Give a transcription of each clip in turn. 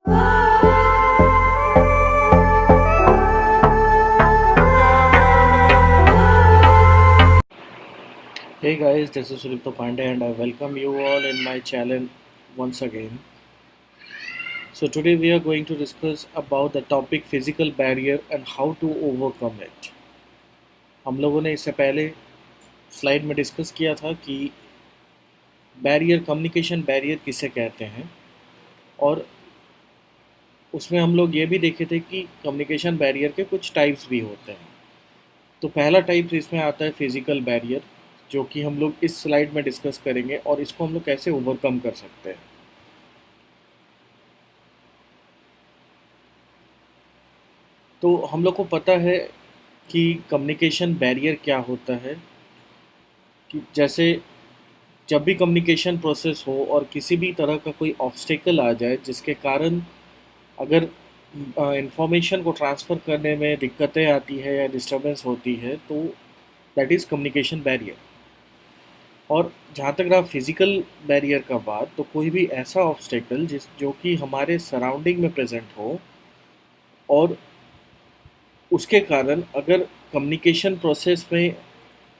Hey guys, this is Sulipto Pandey and I welcome you all in my channel once again. So today we are going to discuss about the topic physical barrier and how to overcome it. हम लोगों ने इससे पहले slide में discuss किया था कि barrier communication barrier किसे कहते हैं और उसमें हम लोग ये भी देखे थे कि कम्युनिकेशन बैरियर के कुछ टाइप्स भी होते हैं। तो पहला टाइप इसमें आता है फिजिकल बैरियर, जो कि हम लोग इस स्लाइड में डिस्कस करेंगे और इसको हम लोग कैसे ओवरकम कर सकते हैं। तो हम लोग को पता है कि कम्युनिकेशन बैरियर क्या होता है, कि जैसे जब भी कम्युनिकेशन प्रोसेस हो और किसी भी तरह का कोई ऑब्स्टेकल आ जाए जिसके कारण अगर इंफॉर्मेशन को ट्रांसफ़र करने में दिक्कतें आती है या डिस्टरबेंस होती है, तो दैट इज़ कम्युनिकेशन बैरियर। और जहाँ तक रहा फिज़िकल बैरियर का बात, तो कोई भी ऐसा ऑब्स्टेकल जो कि हमारे सराउंडिंग में प्रेजेंट हो और उसके कारण अगर कम्युनिकेशन प्रोसेस में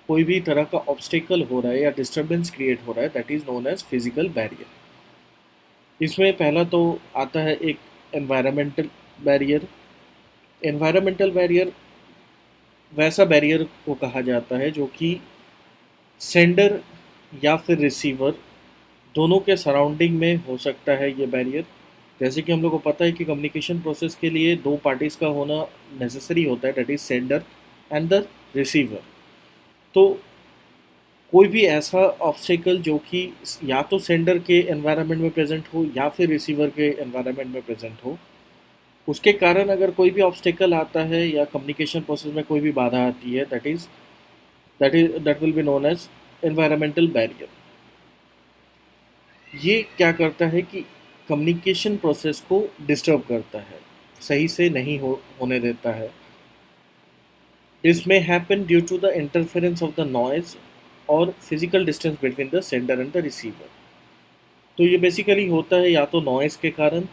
कोई भी तरह का ऑब्स्टेकल हो रहा है या डिस्टरबेंस क्रिएट हो रहा है, that is known as physical barrier. इसमें पहला तो आता है एक एनवायरमेंटल बैरियर। एनवायरमेंटल बैरियर वैसा बैरियर को कहा जाता है जो कि सेंडर या फिर रिसीवर दोनों के सराउंडिंग में हो सकता है। ये बैरियर, जैसे कि हम लोग को पता है कि कम्युनिकेशन प्रोसेस के लिए दो पार्टीज़ का होना नेसेसरी होता है, that is sender and the receiver. तो कोई भी ऐसा ऑब्स्टेकल जो कि या तो सेंडर के एनवायरनमेंट में प्रेजेंट हो या फिर रिसीवर के एनवायरनमेंट में प्रेजेंट हो, उसके कारण अगर कोई भी ऑब्स्टेकल आता है या कम्युनिकेशन प्रोसेस में कोई भी बाधा आती है, that will be known as environmental barrier. ये क्या करता है कि कम्युनिकेशन प्रोसेस को डिस्टर्ब करता है, सही से नहीं होने देता है। This may happen due to the interference of the noise or physical distance between the sender and the receiver। तो ये बेसिकली होता है या तो नॉइज़ के कारण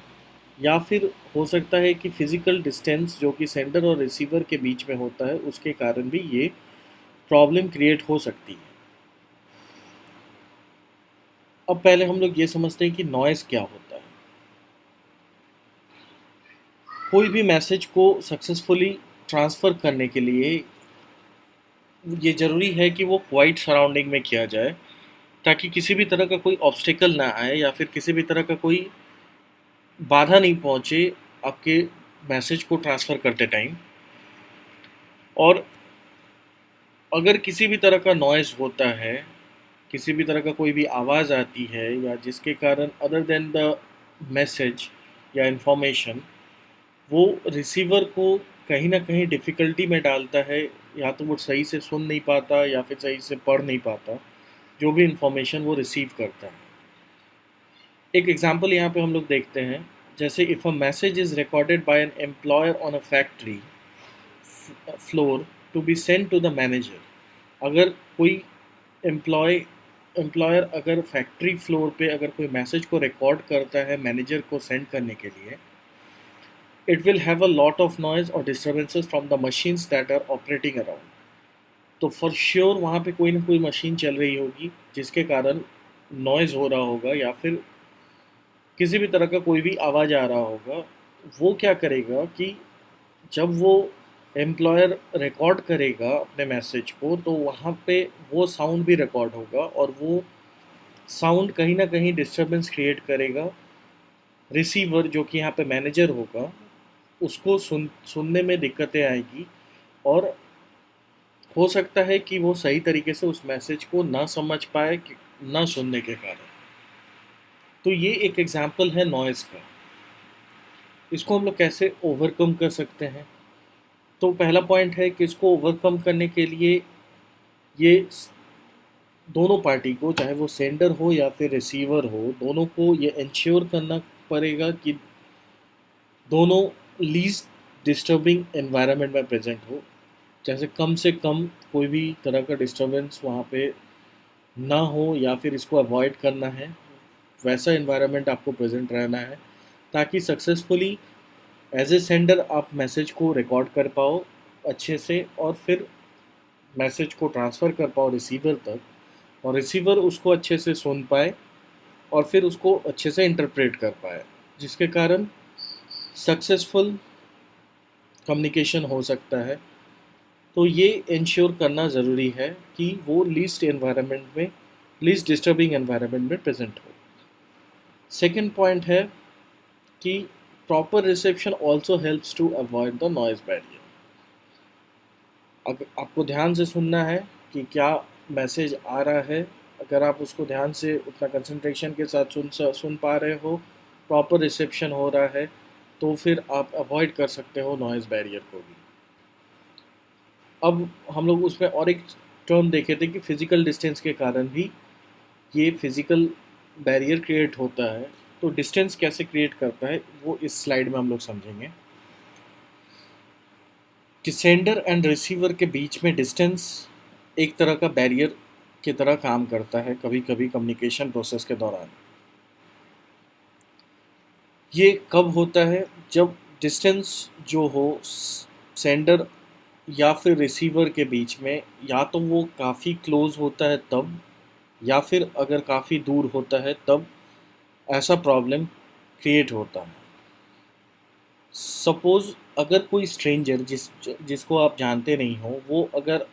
या फिर हो सकता है कि फिजिकल डिस्टेंस जो कि सेंडर और रिसीवर के बीच में होता है उसके कारण भी ये प्रॉब्लम क्रिएट हो सकती है। अब पहले हम लोग ये समझते हैं कि नॉइज़ क्या होता है। कोई भी मैसेज को सक्सेसफुली ट्रांसफ़र करने के लिए ये ज़रूरी है कि वो क्वाइट सराउंडिंग में किया जाए, ताकि किसी भी तरह का कोई ऑब्स्टेकल ना आए या फिर किसी भी तरह का कोई बाधा नहीं पहुँचे आपके मैसेज को ट्रांसफ़र करते टाइम। और अगर किसी भी तरह का नॉइज़ होता है, किसी भी तरह का कोई भी आवाज़ आती है या जिसके कारण अदर देन द मैसेज या इन्फॉर्मेशन वो रिसीवर को कहीं ना कहीं डिफ़िकल्टी में डालता है, या तो वो सही से सुन नहीं पाता या फिर सही से पढ़ नहीं पाता जो भी इन्फॉर्मेशन वो रिसीव करता है। एक एग्जांपल यहाँ पे हम लोग देखते हैं, जैसे if a message is recorded by an employer on a factory floor to be send to the manager. अगर कोई एम्प्लॉयर अगर फैक्ट्री फ्लोर पे अगर कोई मैसेज को रिकॉर्ड करता है मैनेजर को सेंड करने के लिए, it will have a lot of noise or disturbances from the machines that are operating around। तो फॉर श्योर वहाँ पे कोई ना कोई मशीन चल रही होगी जिसके कारण नॉइज़ हो रहा होगा या फिर किसी भी तरह का कोई भी आवाज़ आ रहा होगा। वो क्या करेगा कि जब वो एम्प्लॉयर रिकॉर्ड करेगा अपने मैसेज को, तो वहाँ पे वो साउंड भी रिकॉर्ड होगा और वो साउंड कहीं ना कहीं डिस्टर्बेंस क्रिएट करेगा। रिसीवर जो कि यहाँ पे मैनेजर होगा उसको सुनने में दिक्कतें आएगी और हो सकता है कि वो सही तरीके से उस मैसेज को ना समझ पाए ना सुनने के कारण। तो ये एक एग्जांपल है नॉइज़ का। इसको हम लोग कैसे ओवरकम कर सकते हैं? तो पहला पॉइंट है कि इसको ओवरकम करने के लिए ये दोनों पार्टी को, चाहे वो सेंडर हो या फिर रिसीवर हो, दोनों को ये इंश्योर करना पड़ेगा कि दोनों लीस्ट डिस्टर्बिंग एनवायरनमेंट में प्रेजेंट हो। जैसे कम से कम कोई भी तरह का डिस्टर्बेंस वहाँ पे ना हो या फिर इसको अवॉइड करना है, वैसा एनवायरनमेंट आपको प्रेजेंट रहना है ताकि सक्सेसफुली एज ए सेंडर आप मैसेज को रिकॉर्ड कर पाओ अच्छे से, और फिर मैसेज को ट्रांसफ़र कर पाओ रिसीवर तक, और रिसीवर उसको अच्छे से सुन पाए और फिर उसको अच्छे से इंटरप्रेट कर पाए, जिसके कारण सक्सेसफुल कम्युनिकेशन हो सकता है। तो ये इंश्योर करना ज़रूरी है कि वो लीस्ट डिस्टर्बिंग एनवायरनमेंट में प्रेजेंट हो। सेकेंड पॉइंट है कि proper reception also helps to avoid the noise barrier. अगर आपको ध्यान से सुनना है कि क्या मैसेज आ रहा है, अगर आप उसको ध्यान से उतना कंसंट्रेशन के साथ सुन पा रहे हो, प्रॉपर रिसेप्शन हो रहा है, तो फिर आप अवॉइड कर सकते हो नॉइज़ बैरियर को भी। अब हम लोग उसमें और एक टर्म देखे थे कि फिज़िकल डिस्टेंस के कारण भी ये फिज़िकल बैरियर क्रिएट होता है। तो डिस्टेंस कैसे क्रिएट करता है वो इस स्लाइड में हम लोग समझेंगे कि सेंडर एंड रिसीवर के बीच में डिस्टेंस एक तरह का बैरियर की तरह काम करता है कभी कभी कम्युनिकेशन प्रोसेस के दौरान। ये कब होता है? जब डिस्टेंस जो हो सेंडर या फिर रिसीवर के बीच में, या तो वो काफ़ी क्लोज होता है तब, या फिर अगर काफ़ी दूर होता है तब ऐसा प्रॉब्लम क्रिएट होता है। सपोज़ अगर कोई स्ट्रेंजर जिसको आप जानते नहीं हो, वो अगर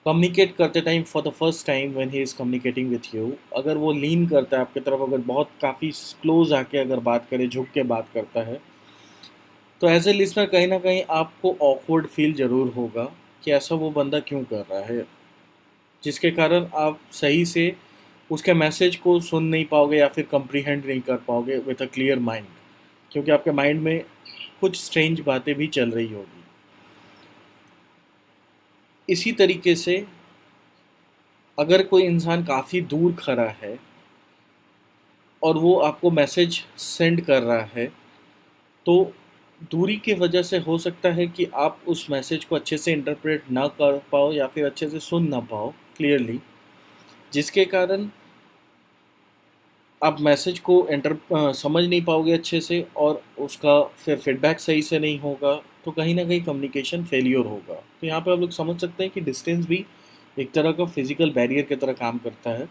कम्युनिकेट करते time for the first time when he is communicating with you, अगर वो लीन करता है आपकी तरफ, अगर बहुत काफ़ी क्लोज आके अगर बात करे, झुक के बात करता है, तो एज ए लिसनर कहीं ना कहीं आपको ऑकवर्ड फील ज़रूर होगा कि ऐसा वो बंदा क्यों कर रहा है, जिसके कारण आप सही से उसके मैसेज को सुन नहीं पाओगे या फिर कंप्रीहेंड नहीं कर पाओगे विथ अ क्लियर माइंड, क्योंकि आपके माइंड में कुछ स्ट्रेंज बातें भी चल रही होगी। इसी तरीके से अगर कोई इंसान काफ़ी दूर खड़ा है और वो आपको मैसेज सेंड कर रहा है, तो दूरी की वजह से हो सकता है कि आप उस मैसेज को अच्छे से इंटरप्रेट ना कर पाओ या फिर अच्छे से सुन ना पाओ क्लियरली, जिसके कारण आप मैसेज को समझ नहीं पाओगे अच्छे से, और उसका फिर फीडबैक सही से नहीं होगा, तो कहीं ना कहीं कम्युनिकेशन फेलियर होगा। तो यहाँ पे आप लोग समझ सकते हैं कि डिस्टेंस भी एक तरह का फिजिकल बैरियर की तरह काम करता है।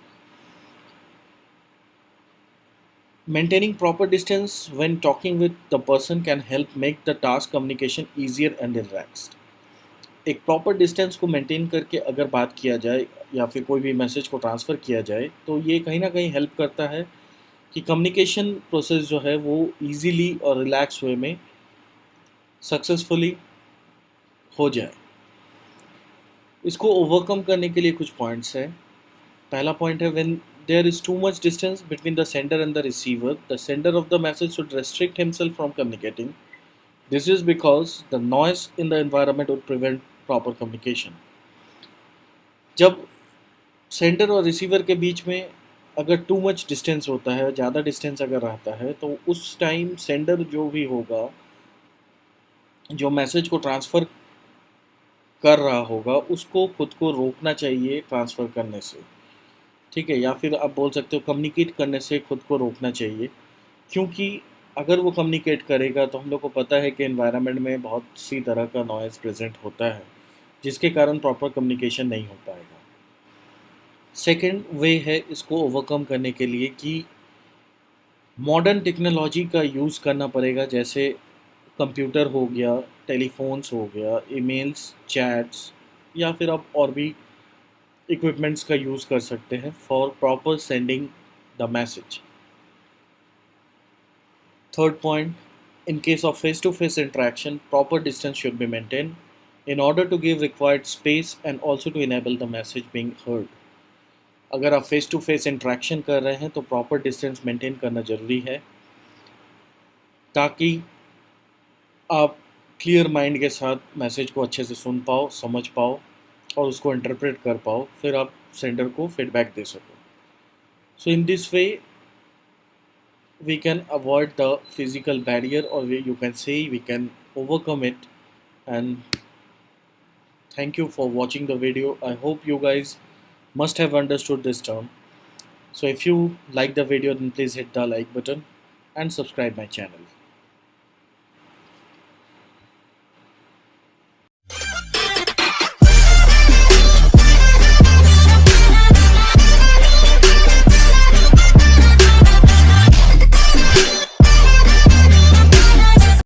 Maintaining proper distance when talking with the person can help make the task communication easier and relaxed. एक प्रॉपर डिस्टेंस को मेंटेन करके अगर बात किया जाए या फिर कोई भी मैसेज को ट्रांसफ़र किया जाए, तो ये कहीं ना कहीं हेल्प करता है कि कम्युनिकेशन प्रोसेस जो है वो इजीली और रिलैक्स वे में सक्सेसफुली हो जाए। इसको ओवरकम करने के लिए कुछ पॉइंट्स हैं। पहला पॉइंट है, when there is too much distance between the sender and the sender of the message should restrict himself from communicating. This is because the noise in the environment would prevent proper communication. जब sender और receiver के बीच में अगर too much distance होता है, ज़्यादा distance अगर रहता है, तो उस टाइम सेंडर जो भी होगा, जो मैसेज को ट्रांसफ़र कर रहा होगा, उसको खुद को रोकना चाहिए ट्रांसफ़र करने से, ठीक है, या फिर आप बोल सकते हो कम्युनिकेट करने से खुद को रोकना चाहिए। क्योंकि अगर वो कम्युनिकेट करेगा तो हम लोग को पता है कि एनवायरनमेंट में बहुत सी तरह का नॉइज़ प्रेजेंट होता है, जिसके कारण प्रॉपर कम्युनिकेशन नहीं हो पाएगा। सेकंड वे है इसको ओवरकम करने के लिए कि मॉडर्न टेक्नोलॉजी का यूज़ करना पड़ेगा, जैसे कंप्यूटर हो गया, टेलीफोन्स हो गया, ईमेल्स, चैट्स, या फिर आप और भी इक्विपमेंट्स का यूज़ कर सकते हैं for proper sending the message. Third point, in case of face-to-face interaction, proper distance should be maintained in order to give required space and also to enable the message being heard. अगर आप face to face interaction कर रहे हैं तो proper distance maintain करना ज़रूरी है, ताकि आप क्लियर माइंड के साथ मैसेज को अच्छे से सुन पाओ, समझ पाओ और उसको इंटरप्रेट कर पाओ, फिर आप सेंडर को फीडबैक दे सको। So in this way we can avoid the physical barrier, or you can say we can overcome it. And thank you for watching the video. I hope you guys must have understood this term. So if you like the video, then please hit the like button and subscribe my channel.